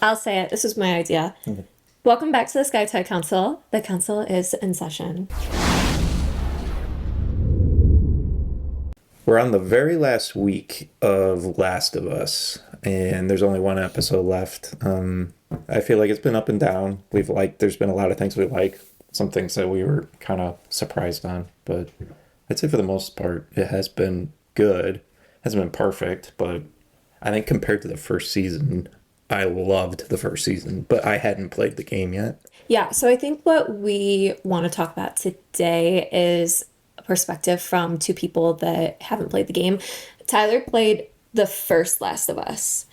I'll say it. This was my idea. Okay. Welcome back to the Sky Toy Council. The council is in session. We're on the very last week of Last of Us, and there's only one episode left. I feel like it's been up and down. There's been a lot of things we like, some things that we were kind of surprised on, but I'd say for the most part, it has been good. It hasn't been perfect, but I think compared to the first season, I loved the first season, but I hadn't played the game yet. Yeah, so I think what we want to talk about today is a perspective from two people that haven't played the game. Tyler played the first Last of Us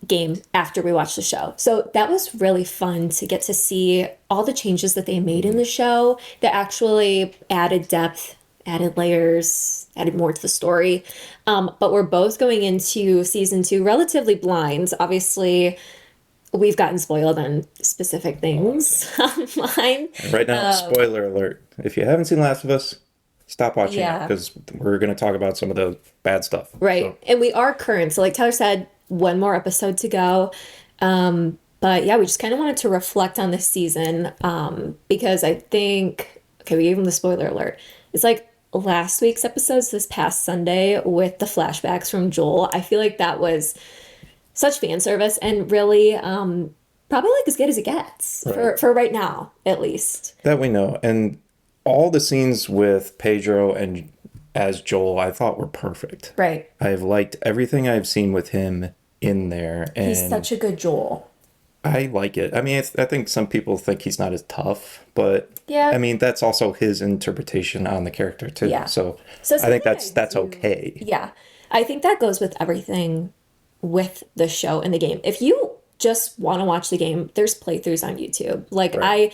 game after we watched the show. So that was really fun to get to see all the changes that they made in the show that actually added depth, added layers, added more to the story. But we're both going into season 2 relatively blind. Obviously, we've gotten spoiled on specific things online. Right now, spoiler alert. If you haven't seen Last of Us, stop watching it Yeah. because we're going to talk about some of the bad stuff. Right. So, And we are current. So, like Tyler said, one more episode to go. But yeah, we just kind of wanted to reflect on this season because I think, okay, we gave him the spoiler alert. It's like last week's episodes this past Sunday with the flashbacks from Joel. I feel like that was such fan service and really probably like as good as it gets Right. for right now, at least. that we know. And all the scenes with Pedro and as Joel, I thought were perfect. Right. I've liked everything I've seen with him in there, and He's such a good Joel. I like it. I mean, I think some people think he's not as tough, but Yeah. I mean, that's also his interpretation on the character too. Yeah. So, So I think something that's do- okay. Yeah. I think that goes with everything with the show and the game. If you just want to watch the game, there's playthroughs on YouTube. Like Right.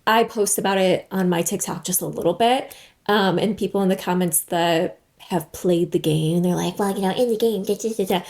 I post about it on my TikTok just a little bit. And people in the comments that have played the game, they're like, well, in the game, da, da, da, da.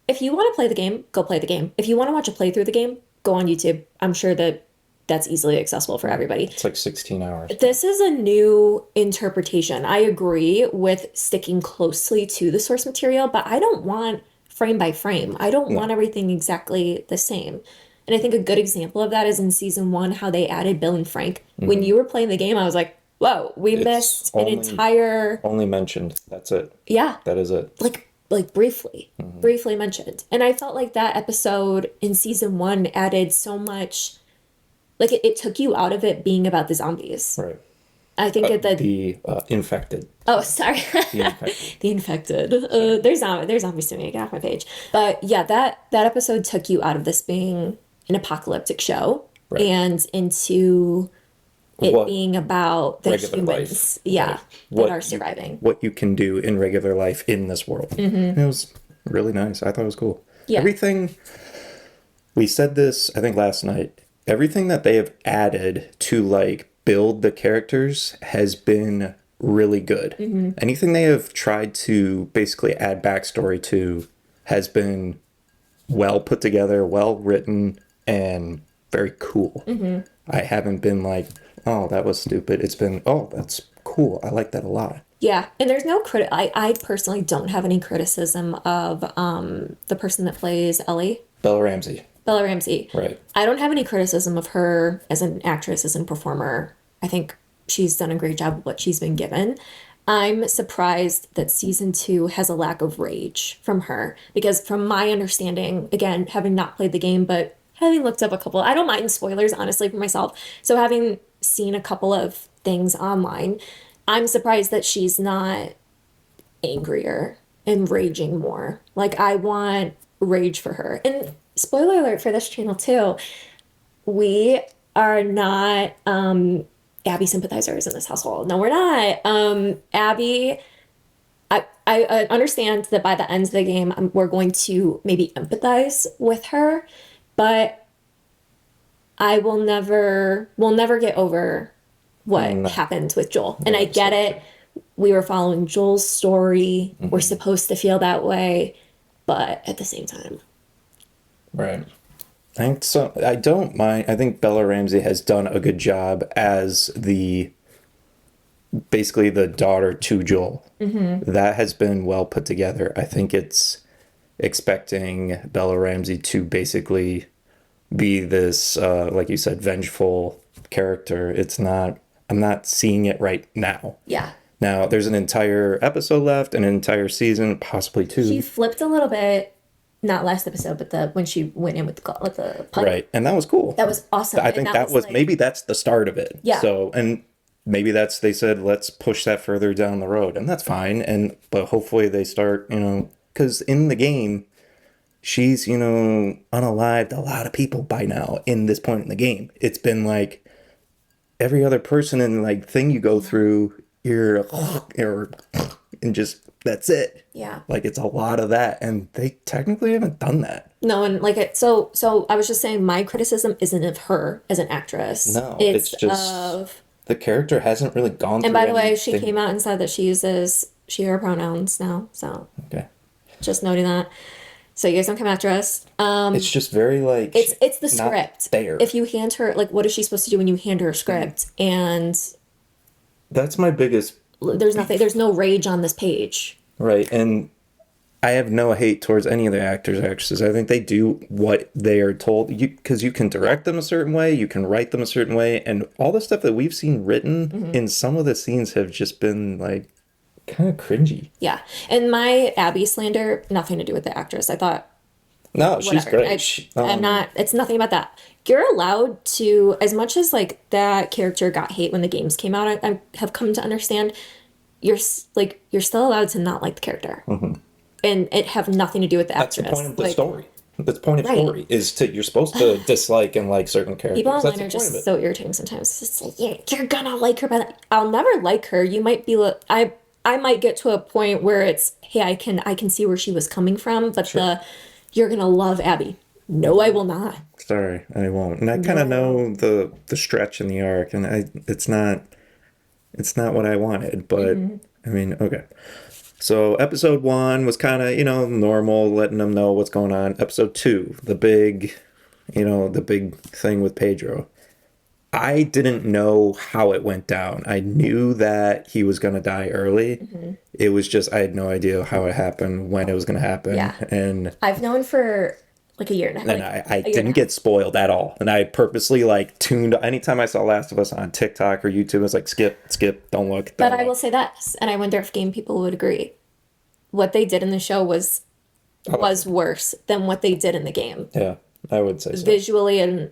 If you want to play the game, go play the game. If you want to watch a playthrough of the game, go on YouTube. I'm sure that that's easily accessible for everybody. It's like 16 hours. This is a new interpretation. I agree with sticking closely to the source material, but I don't want frame by frame. I don't want everything exactly the same. And I think a good example of that is in season 1, how they added Bill and Frank. When you were playing the game, I was like, whoa, we It's missed an only- entire, Only mentioned. That's it. yeah, That is it. like briefly mentioned. And I felt like that episode in season 1 added so much, like it took you out of it being about the zombies. Right. I think that The infected. oh, sorry. The infected. The infected. There's zombies to me. Get off my page. But yeah, that episode took you out of this being an apocalyptic show Right. and into it What- being about the regular humans, life. yeah, Right. that What are you- surviving. What you can do in regular life in this world. It was really nice. I thought it was cool. Yeah. Everything, we said this, I think last night, everything that they have added to like build the characters has been really good. Anything they have tried to basically add backstory to has been well put together, well written, and very cool. I haven't been like, oh, that was stupid. It's been, oh, that's cool. I like that a lot. Yeah, and there's no I personally don't have any criticism of the person that plays Ellie, Bella Ramsey. Bella Ramsey. Right. I don't have any criticism of her as an actress, as a performer. I think she's done a great job of what she's been given. I'm surprised that season 2 has a lack of rage from her because, from my understanding, again, having not played the game, but having looked up a couple, I don't mind spoilers, honestly, for myself. So, having seen a couple of things online, I'm surprised that she's not angrier and raging more. Like, I want rage for her. And spoiler alert for this channel too, we are not Abby sympathizers in this household. No, we're not. Abby, I understand that by the end of the game, we're going to maybe empathize with her, but we'll never get over what No. happened with Joel. And I that's get so it. We were following Joel's story. We're supposed to feel that way, but at the same time, Right. I think so. I don't mind. I think Bella Ramsey has done a good job as basically the daughter to Joel. That has been well put together. I think it's expecting Bella Ramsey to basically be this, like you said, vengeful character. It's not, I'm not seeing it right now. Yeah. Now, there's an entire episode left, an entire season, possibly two. She flipped a little bit, not last episode, but the when she went in with the putt. Right. And that was cool. That was awesome. I think that was like, maybe that's the start of it. Yeah. So, and maybe that's, they said, let's push that further down the road. And that's fine. And, but hopefully they start, you know, because in the game, she's, you know, unalived a lot of people by now in this point in the game. It's been like every other person and like thing you go through, you're, and just, that's it. Yeah. Like it's a lot of that. And they technically haven't done that. No, and like it. So I was just saying, my criticism isn't of her as an actress. No, it's just of. the character hasn't really gone through And by the way, she anything. came out and said that she uses she/her pronouns now. So Okay. just noting that. So you guys don't come after us. It's just very like It's the not script. there. If you hand her like, what is she supposed to do when you hand her a script? And That's my biggest there's nothing. There's no rage on this page. right, and I have no hate towards any of the actors, actresses. I think they do what they are told. You because you can direct them a certain way, you can write them a certain way, and all the stuff that we've seen written in some of the scenes have just been like kind of cringy. Yeah. And my Abby slander, nothing to do with the actress. I thought No, she's whatever. great. I'm not. It's nothing about that. You're allowed to, as much as like that character got hate when the games came out. I have come to understand. You're still allowed to not like the character, and it have nothing to do with the That's actress. the point of the Like, story. That's the point of Right. story is to you're supposed to dislike and like certain characters. People That's online the are point of just it. so irritating sometimes. It's like you're gonna like her, but I'll never like her. You might be. I might get to a point where it's hey, I can see where she was coming from, but you're gonna love Abby. No, I will not. Sorry, I won't. And I kind of know the stretch in the arc, and it's not what I wanted. But I mean, okay. So episode 1 was kind of normal, letting them know what's going on. Episode 2, the big thing with Pedro. I didn't know how it went down. I knew that he was going to die early. It was just I had no idea how it happened, when it was going to happen, Yeah. and. I've known for like a year and a half. And like, I a year and didn't a get spoiled at all. And I purposely like tuned anytime I saw Last of Us on TikTok or YouTube, I was like, skip, don't look. But Don't I will look. say this, and I wonder if game people would agree. What they did in the show was worse than what they did in the game. Yeah, I would say so. Visually and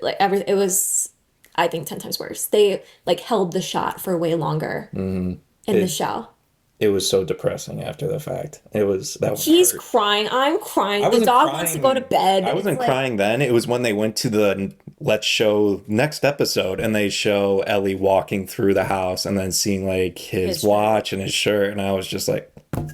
like it was I think 10 times worse. They like held the shot for way longer in the show. It was so depressing after the fact. That was He's hurt. crying. I'm crying. The wasn't dog wants to go to bed. I wasn't It's like- crying then. It was when they went to the let's show next episode and they show Ellie walking through the house and then seeing like his shirt. watch and his shirt. And I was just like,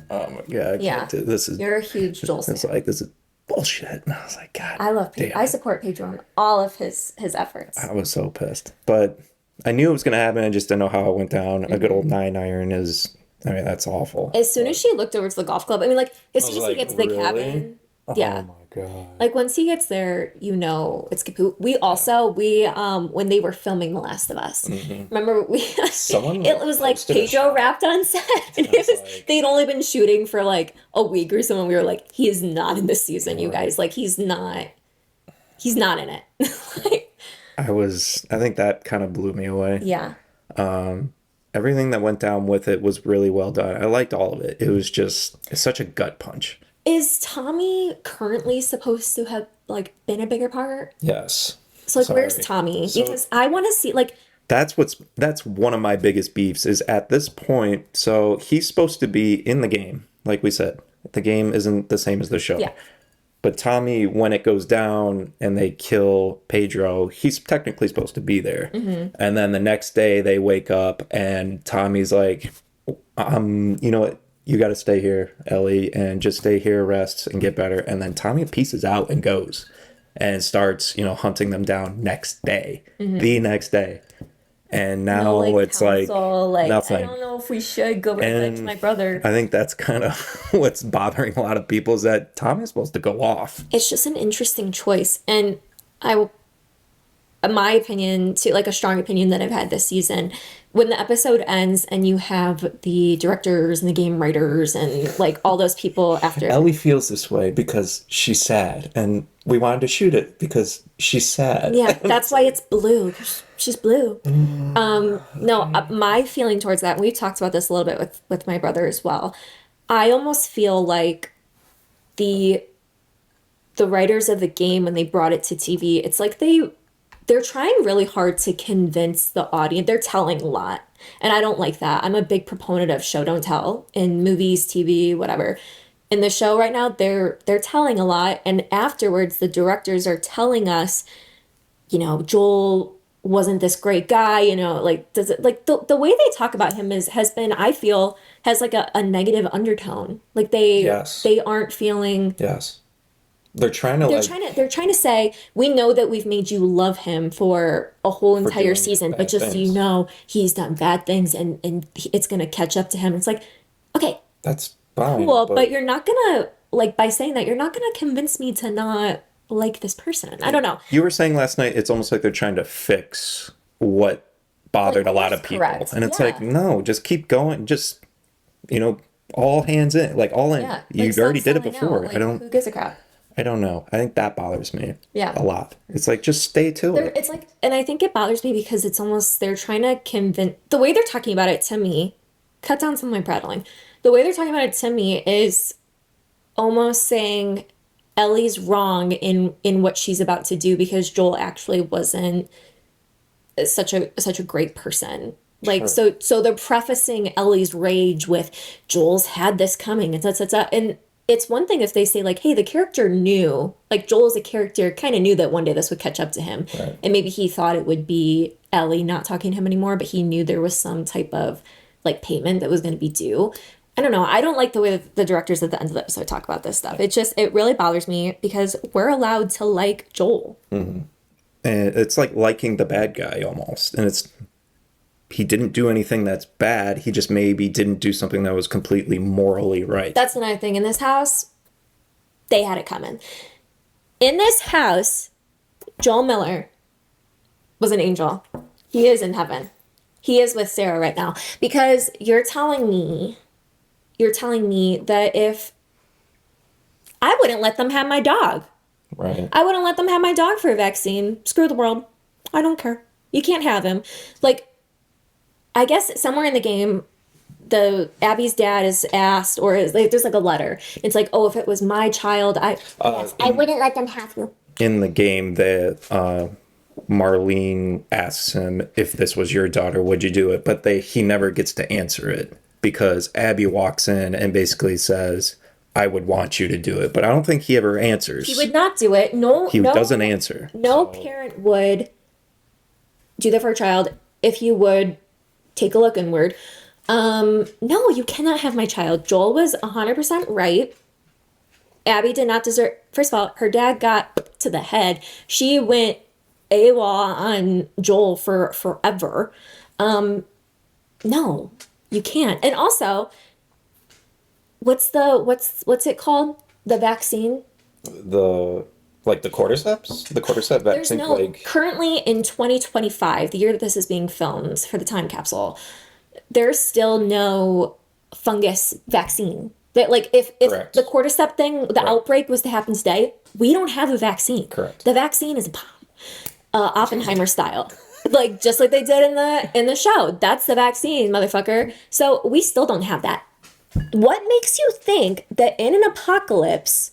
oh my God, I Yeah. can't do this. You're a huge Joel fan. It's like, this is bullshit. And I was like, God. I love Pedro. damn. I support Pedro in all of his efforts. I was so pissed. But I knew it was going to happen. I just didn't know how it went down. A good old 9 iron is, I mean, that's awful. As soon as she looked over to the golf club, I mean, like as soon as he like, gets to the really? cabin, yeah. Oh my God. Like once he gets there, it's kaput. We when they were filming The Last of Us, remember Someone it was like posted a Pedro shot. wrapped on set, and they'd only been shooting for like a week or so, and we were like, he is not in this season, you guys. Like he's not in it. Like, I think that kind of blew me away. yeah, Everything that went down with it was really well done. I liked all of it. It was just such a gut punch. is Tommy currently supposed to have like been a bigger part? Yes. So like, where's Sorry. Tommy? So- Because I want to see like. That's one of my biggest beefs is at this point. So he's supposed to be in the game, like we said. The game isn't the same as the show. Yeah. But Tommy, when it goes down and they kill Pedro, he's technically supposed to be there. And then the next day they wake up and Tommy's like, you know what? You got to stay here, Ellie, and just stay here, rest, and get better. And then Tommy pieces out and goes and starts, hunting them down next day, the next day. And now it's counsel, like nothing. I don't know if we should go back to And my brother. I think that's kind of what's bothering a lot of people is that Tommy's supposed to go off. It's just an interesting choice, and I my opinion, to like a strong opinion that I've had this season, when the episode ends and you have the directors and the game writers and like all those people after. Ellie feels this way because she's sad, and we wanted to shoot it because she's sad. Yeah, that's why it's blue. 'Cause she's blue. No, my feeling towards that, and we've talked about this a little bit with my brother as well. I almost feel like the the writers of the game when they brought it to TV, it's like they're trying really hard to convince the audience. They're telling a lot. And I don't like that. I'm a big proponent of show don't tell in movies, TV, whatever. In the show right now, they're telling a lot, and afterwards the directors are telling us, Joel wasn't this great guy, like does it like the way they talk about him has been, I feel, has like a negative undertone. Like Yes. they aren't feeling. Yes. They're trying to They're trying to say, we know that we've made you love him for a whole entire doing season, but bad just so you things. know, he's done bad things and it's gonna catch up to him. It's like, okay, That's fine. cool, but you're not gonna, like, by saying that, you're not gonna convince me to not like this person. I don't know. You were saying last night it's almost like they're trying to fix what bothered Like, a lot of that's people. correct. And it's Yeah. like, no, just keep going. Just, all hands in, like all in. Yeah. You Like, already stop did it selling out. before. Like, who gives a crap? I don't know. I think that bothers me. Yeah. A lot. It's like, just stay to it. It's like, and I think it bothers me because it's almost, they're trying to convince, the way they're talking about it to me, cut down some of my prattling. The way they're talking about it to me is almost saying Ellie's wrong in what she's about to do because Joel actually wasn't such a great person. Like, Sure. so they're prefacing Ellie's rage with Joel's had this coming and da. And it's one thing if they say like, hey, the character knew, like Joel as a character kind of knew that one day this would catch up to him. Right. And maybe he thought it would be Ellie not talking to him anymore, but he knew there was some type of like payment that was going to be due. I don't know. I don't like the way that the directors at the end of the episode talk about this stuff. It really bothers me because we're allowed to like Joel. And it's like liking the bad guy almost. And he didn't do anything that's bad. He just maybe didn't do something that was completely morally right. That's another thing. In this house, they had it coming. In this house, Joel Miller was an angel. He is in heaven. He is with Sarah right now. Because you're telling me that if I wouldn't let them have my dog. Right. I wouldn't let them have my dog for a vaccine. Screw the world. I don't care. You can't have him. Like, I guess somewhere in the game, the Abby's dad is asked, or is like, there's like a letter. It's like, oh, if it was my child, I wouldn't let them have you. In the game, Marlene asks him, if this was your daughter, would you do it? But he never gets to answer it because Abby walks in and basically says, I would want you to do it. But I don't think he ever answers. He would not do it. No, He no, doesn't answer. no parent would do that for a child. If you would, take a look inward. No, you cannot have my child. Joel was 100% right. Abby did not deserve. First of all, her dad got to the head. She went AWOL on Joel for forever. No, you can't. And also, what's it called? The vaccine? The cordyceps? The cordyceps There's vaccine no, plague. currently in 2025, the year that this is being filmed for the time capsule, there's still no fungus vaccine. That, like, if Correct. the cordyceps thing, the outbreak was to happen today, we don't have a vaccine. Correct. The vaccine is a bomb. Oppenheimer style. Like, just like they did in the show. That's the vaccine, motherfucker. So we still don't have that. What makes you think that in an apocalypse,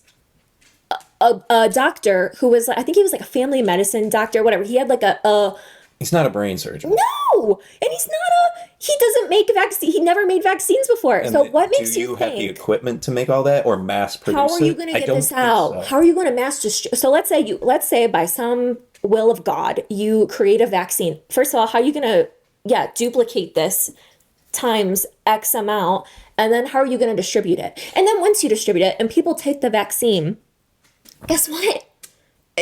a doctor who was, I think he was like a family medicine doctor, whatever, he had like a He's not a brain surgeon. no, and he doesn't make vaccine. He never made vaccines before. And So what makes do you you have the think? equipment to make all that or mass produce How are you it? going I to get don't this think out? so. How are you going to mass distribute? So let's say by some will of God, you create a vaccine. First of all, how are you going to, duplicate this times X amount, and then how are you going to distribute it? And then once you distribute it and people take the vaccine, guess what?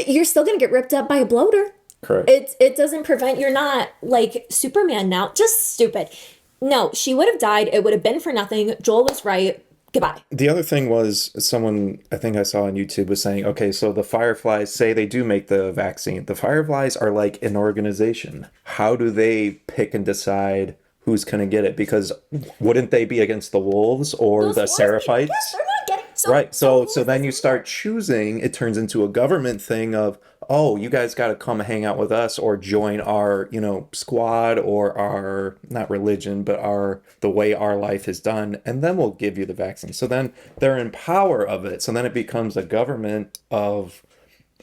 You're still going to get ripped up by a bloater. Correct. It doesn't prevent, you're not like Superman now. Just stupid. No, she would have died. It would have been for nothing. Joel was right. Goodbye. The other thing was someone I think I saw on YouTube was saying, okay, so the Fireflies say they do make the vaccine. The Fireflies are like an organization. How do they pick and decide who's going to get it? Because wouldn't they be against the wolves or Those the wars, yes, Seraphites? they're not getting Right. So who is then this you leader? start choosing, it turns into a government thing of, oh, you guys got to come hang out with us or join our, squad or our not religion, but our the way our life is done, and then we'll give you the vaccine. So then they're in power of it. So then it becomes a government of,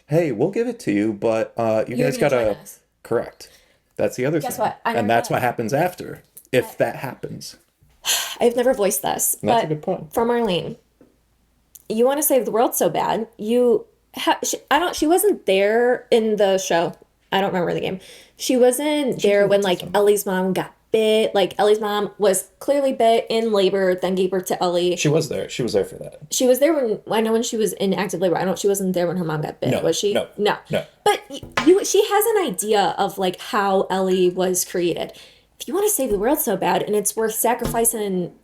hey, we'll give it to you, but you You're guys gonna got join to us. correct. That's the other Guess thing. what? I And never that's thought what of that. happens after, if that happens. I've never voiced this, And that's a but good point. from Arlene, you want to save the world so bad. I don't, she wasn't there in the show. I don't remember the game. She wasn't there when like Ellie's mom got bit. Like Ellie's mom was clearly bit in labor, then gave birth to Ellie. She was there. She was there for that. She was there when I know when she was in active labor. I don't. She wasn't there when her mom got bit, No, was she? no, No. no. But she has an idea of like how Ellie was created. If you want to save the world so bad and it's worth sacrificing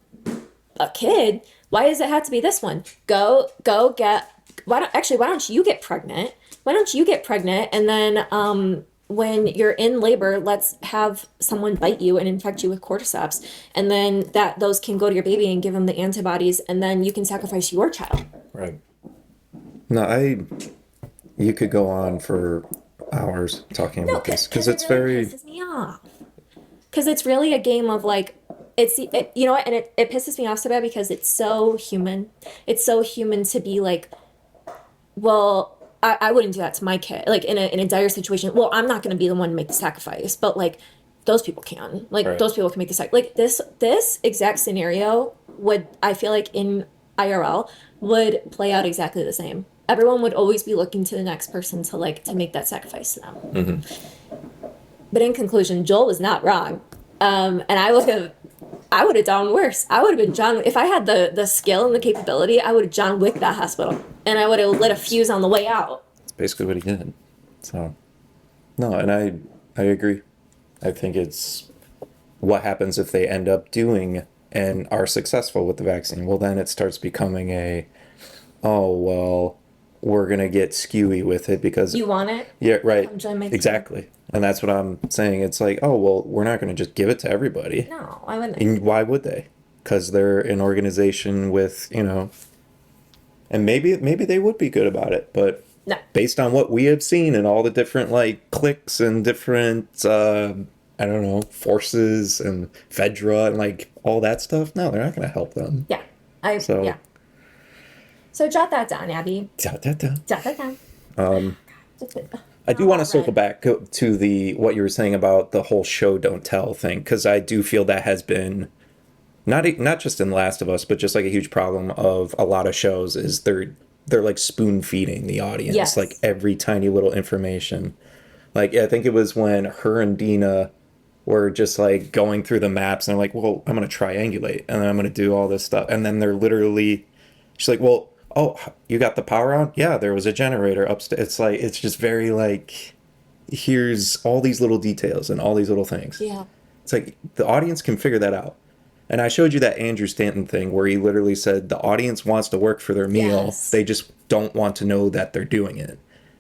a kid, why does it have to be this one? Go get. Why don't you get pregnant? Why don't you get pregnant and then when you're in labor, let's have someone bite you and infect you with cordyceps, and then those can go to your baby and give them the antibodies, and then you can sacrifice your child. Right. No, you could go on for hours talking No, about this because because it it's really very, pisses me off. Because it's really a game of like, you know what, and it pisses me off so bad because it's so human. It's so human to be like, well, I wouldn't do that to my kid. Like in a dire situation, well, I'm not going to be the one to make the sacrifice, but like those people can. Like right. those people can make the sacrifice. Like this exact scenario would, I feel like in IRL would play out exactly the same. Everyone would always be looking to the next person to like to make that sacrifice to them. But in conclusion, Joel was not wrong. And I would have done worse. I would have been John. If I had the skill and the capability, I would have John Wick that hospital, and I would have lit a fuse on the way out. It's basically what he did. So, no, and I agree. I think it's what happens if they end up doing and are successful with the vaccine. Well, then it starts becoming oh, well, we're going to get skewy with it because, You want it? yeah, right. Come join my team. Exactly. And that's what I'm saying. It's like, oh, well, we're not going to just give it to everybody. No, I wouldn't. And why would they? Because they're an organization with, and maybe they would be good about it, but No. based on what we have seen and all the different like cliques and different I don't know, forces and Fedra and like all that stuff, no, they're not going to help them. Yeah. So Yeah. So jot that down, Abby. da, da, da. Jot that down. I do want to circle back to the what you were saying about the whole show don't tell thing, because I do feel that has been not just in Last of Us, but just like a huge problem of a lot of shows is they're like spoon feeding the audience, Yes. like every tiny little information. Like, yeah, I think it was when her and Dina were just like going through the maps and they're like, well, I'm gonna triangulate and then I'm gonna do all this stuff, and then they're literally, she's like, well, oh, you got the power on? Yeah, there was a generator upstairs. It's like it's just very like, here's all these little details and all these little things. Yeah. It's like the audience can figure that out. And I showed you that Andrew Stanton thing where he literally said the audience wants to work for their meal. Yes. They just don't want to know that they're doing it.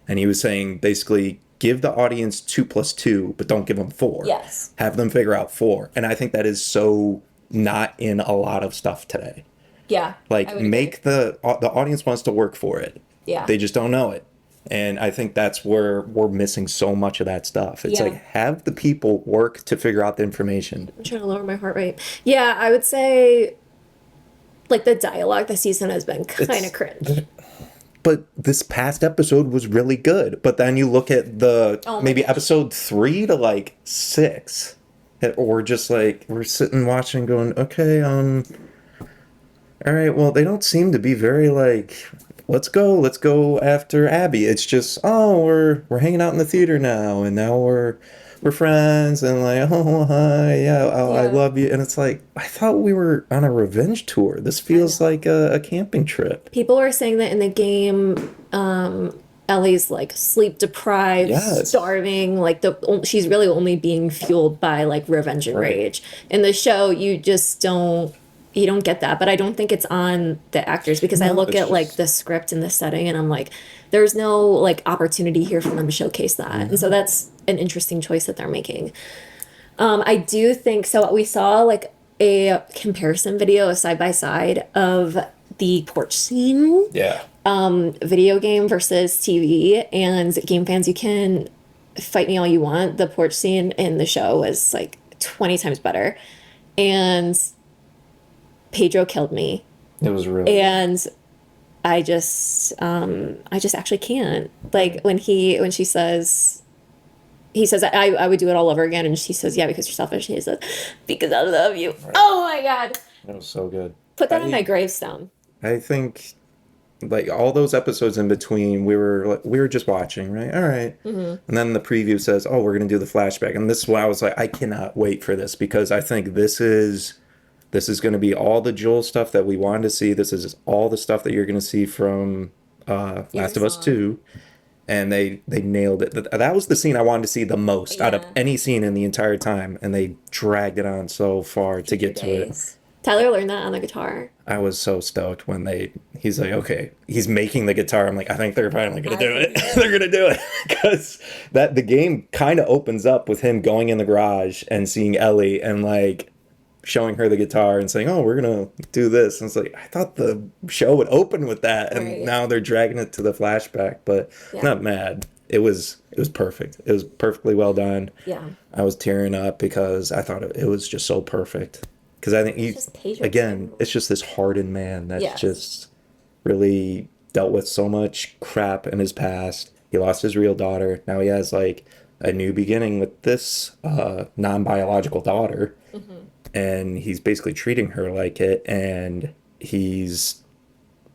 And he was saying basically give the audience 2 plus 2, but don't give them 4. Yes. Have them figure out 4. And I think that is so not in a lot of stuff today. Yeah. Like I would agree. make the audience wants to work for it. Yeah. They just don't know it. And I think that's where we're missing so much of that stuff. It's Yeah. like have the people work to figure out the information. I'm trying to lower my heart rate. Yeah, I would say like the dialogue this season has been kind It's- of cringe. But this past episode was really good. But then you look at the Oh my maybe gosh. episode 3 to like 6, or just like we're sitting watching, going, okay, all right. Well, they don't seem to be very like, let's go after Abby. It's just, oh, we're hanging out in the theater now, and now we're friends, and like, oh, hi, yeah, oh, I Yeah. love you, and it's like, I thought we were on a revenge tour. This feels like a camping trip. People are saying that in the game, Ellie's like sleep deprived, Yes. starving. Like she's really only being fueled by like revenge and Right. rage. In the show, you just don't. you don't get that, but I don't think it's on the actors because I No, look it's at like just the script and the setting and I'm like, there's no like opportunity here for them to showcase that. And so no. that's an interesting choice that they're making. I do think so. We saw like a comparison video, a side by side of the porch scene, Yeah. video game versus TV. And game fans, you can fight me all you want. The porch scene in the show was like 20 times better. And Pedro killed me. It was really good. And I just actually can't. Like when she says, he says, I would do it all over again. And she says, yeah, because you're selfish. And he says, because I love you. Right. Oh my God. It was so good. Put that on my I gravestone. I think like all those episodes in between, we were just watching, right? All right. And then the preview says, "Oh, we're gonna do the flashback," and this is why I was like, I cannot wait for this because I think this is going to be all the Joel stuff that we wanted to see. This is all the stuff that you're going to see from Last of Us Song. 2. And they nailed it. That was the scene I wanted to see the most out of Yeah. any scene in the entire time. And they dragged it on so far to get to it. Days. Tyler learned that on the guitar. I was so stoked when he's like, okay, he's making the guitar. I'm like, I think they're finally going to do it. They're going to do it. Because the game kind of opens up with him going in the garage and seeing Ellie and like showing her the guitar and saying, "Oh, we're gonna do this." And it's like I thought the show would open with that, and Right. now they're dragging it to the flashback. But Yeah. not mad. It was perfect. It was perfectly well done. Yeah. I was tearing up because I thought it was just so perfect. Because I think Just Pedro. again, it's just this hardened man that's Yes. just really dealt with so much crap in his past. He lost his real daughter. Now he has like a new beginning with this non-biological daughter and he's basically treating her like it and he's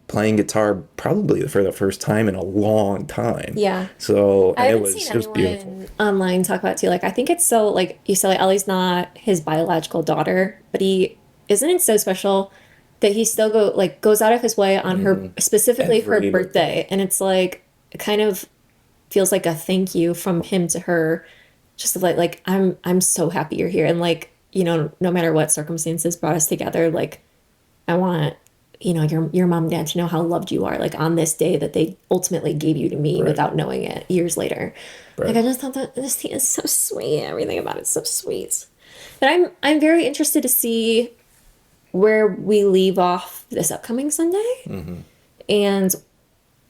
playing guitar probably for the first time in a long time. Yeah. So I and haven't seen it was beautiful. anyone online talk about it too. Like, I think it's so, like, you said, like, Ellie's not his biological daughter, but isn't it so special that he still goes out of his way on her, specifically her Every birthday. And it's like, it kind of feels like a thank you from him to her. Just like, I'm so happy you're here. And like, no matter what circumstances brought us together, like, I want, your mom and dad to know how loved you are, like on this day that they ultimately gave you to me Right. without knowing it years later. Right. Like I just thought that this scene is so sweet. Everything about it's so sweet. But I'm very interested to see where we leave off this upcoming Sunday. And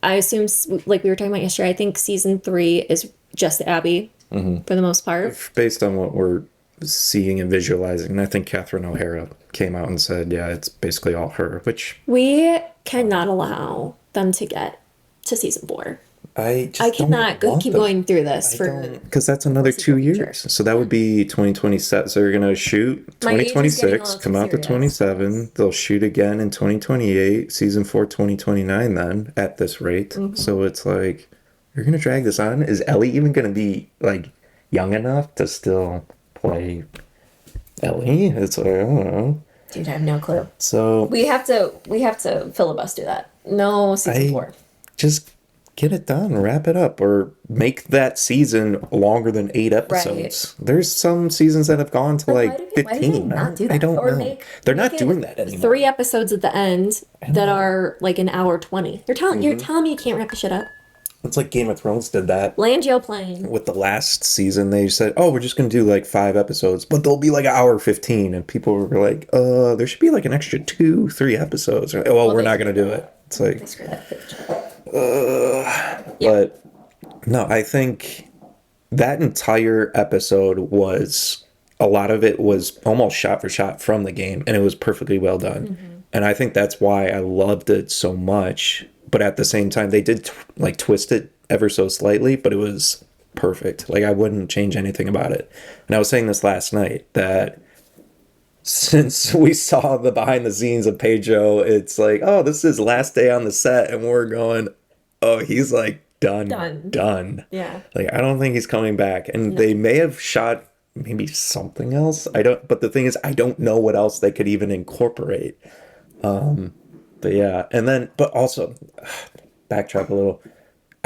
I assume, like we were talking about yesterday, I think season 3 is just Abby for the most part. Based on what we're seeing and visualizing, and I think Catherine O'Hara came out and said, yeah, it's basically all her, which We cannot allow them to get to season 4. I just I cannot keep going through this for. because that's another 2 future. years. So that would be 2027. So they're gonna shoot My age is getting a 2026, little come too out to serious. 27. They'll shoot again in 2028, season 4 2029. Then at this rate, so it's like you're gonna drag this on. Is Ellie even gonna be like young enough to still play Ellie? It's like I don't know. Dude, I have no clue. So We have to filibuster that. No season I 4. just get it done, wrap it up, or make that season longer than 8 episodes. There's some seasons that have gone to But like why do they 15. not do I that? don't Or know. They're not make it doing that anymore. 3 episodes at the end that are like an hour 20. You're telling me you can't wrap the shit up. It's like Game of Thrones did that Langio playing. with the last season. They said, "Oh, we're just gonna do like 5 episodes, but they'll be like an hour 15," and people were like, there should be like an extra 2, 3 episodes." Or, well, we're they not gonna screwed do that it. It's like, They screwed that pitch. but no, I think that entire episode was a lot of it was almost shot for shot from the game, and it was perfectly well done. And I think that's why I loved it so much. But at the same time, they did like twist it ever so slightly, but it was perfect. Like I wouldn't change anything about it. And I was saying this last night that since we saw the behind the scenes of Pedro, it's like, oh, this is his last day on the set, and we're going, oh, he's like done. Done. Yeah. Like I don't think he's coming back. And they may have shot maybe something else. But the thing is I don't know what else they could even incorporate. But yeah, and then but also backtrack a little.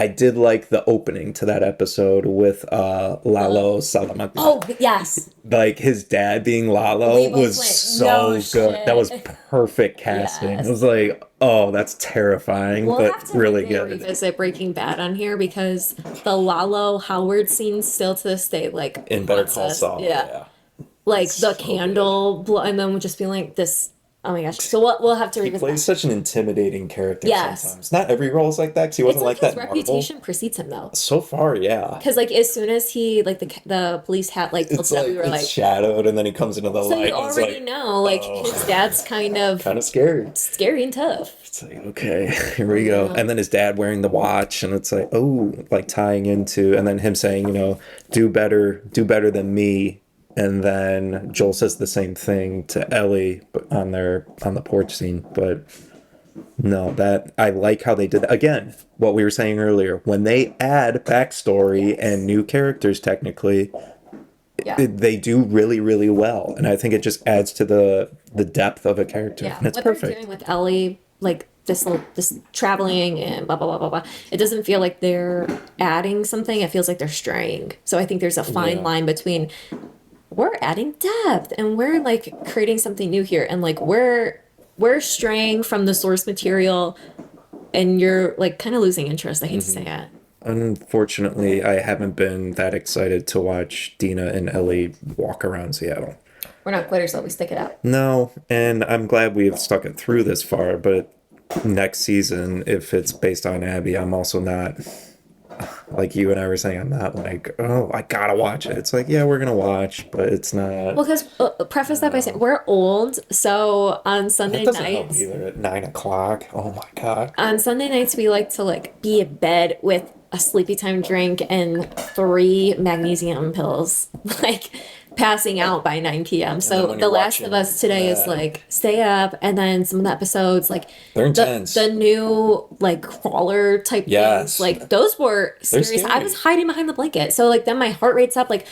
I did like the opening to that episode with Lalo Salamanca. Oh, yes. Like his dad being We Lalo both was went, so no good. That was shit. perfect casting. Yes. I was like, oh, that's terrifying, We'll but have to really one day good. revisit Breaking Bad on here because the Lalo Howard scene still to this day like In Better haunts Call us. Saul, Yeah. yeah. Like So the candle and then we'll just be like this. Oh my gosh. So we'll have to He revisit plays that. such an intimidating character Yes. sometimes. Not every role is like that, because he It's wasn't like like his that in Marvel. reputation precedes him though. So far, yeah. Because like as soon as he like the police hat like It's tilted up, like we were it's like, shadowed, and then he comes into the so light. you And it's already like, know like oh. his dad's kind of kind of scary. scary and tough. It's like, okay, here we go. And then his dad wearing the watch, and it's like, oh, like tying into, and then him saying, do better than me. And then Joel says the same thing to Ellie on the porch scene. But no, that I like how they did that. Again, what we were saying earlier, when they add backstory and new characters, technically, Yeah. they do really, really well. And I think it just adds to the depth of a character. Yeah, And it's what they're perfect. doing with Ellie, like this traveling and blah blah blah blah blah. It doesn't feel like they're adding something. It feels like they're straying. So I think there's a fine Yeah. line between we're adding depth and we're like creating something new here, and like we're straying from the source material, and you're like kind of losing interest. I hate to say it. Unfortunately, I haven't been that excited to watch Dina and Ellie walk around Seattle. We're not quitters though. We stick it out. No, and I'm glad we've stuck it through this far, but next season, if it's based on Abby, I'm also not, like you and I were saying, I'm not like, oh, I gotta watch it. It's like, yeah, we're gonna watch, but it's not. Well, because preface that by saying we're old, so on Sunday It doesn't help nights. either at 9 o'clock. Oh my God. On Sunday nights, we like to like be in bed with a sleepy time drink and 3 magnesium pills, like passing out by 9 p.m. then So when The you're Last of watching Us today is that- like stay up, and then some of the episodes like They're intense. the new like crawler type Yes. things, like those were serious. I scary. was hiding behind the blanket, so like then my heart rate's up. Like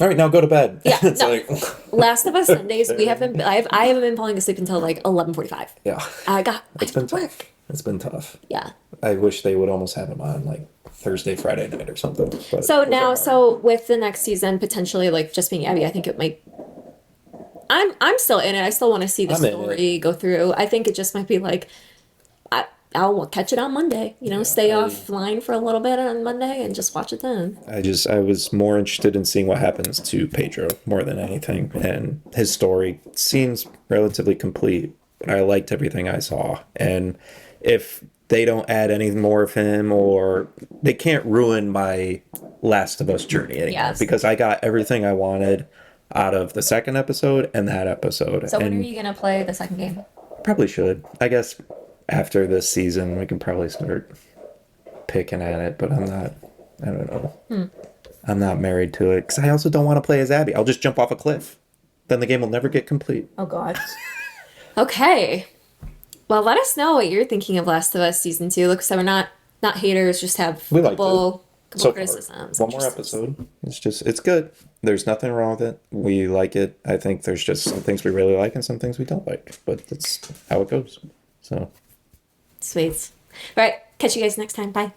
All right, now go to bed. Yeah, It's no. like, Last of Us Sundays, we haven't. I haven't been falling asleep until like 11:45. yeah, I got it's been work. tough. It's been tough. Yeah. I wish they would almost have them on like Thursday, Friday night or something. But So those are now, hard. so with the next season potentially like just being Abby, I think it might. I'm still in it. I still want to see the I'm in story go through. I think it just might be like, I'll catch it on Monday. Stay offline for a little bit on Monday and just watch it then. I was more interested in seeing what happens to Pedro more than anything, and his story seems relatively complete. But I liked everything I saw, and if they don't add any more of him, or they can't ruin my Last of Us journey anymore, Yes. because I got everything I wanted out of the second episode and that episode. So when and are you gonna play the second game? probably should. I guess after this season, we can probably start picking at it, but I'm not, I don't know. I'm not married to it, because I also don't want to play as Abby. I'll just jump off a cliff. Then the game will never get complete. Oh God. Okay. Well, let us know what you're thinking of Last of Us season 2. Look, so we're not We liked couple So far, criticisms. one more episode. It's good. There's nothing wrong with it. We like it. I think there's just some things we really like and some things we don't like, but that's how it goes. So. Sweet. All right. Catch you guys next time. Bye.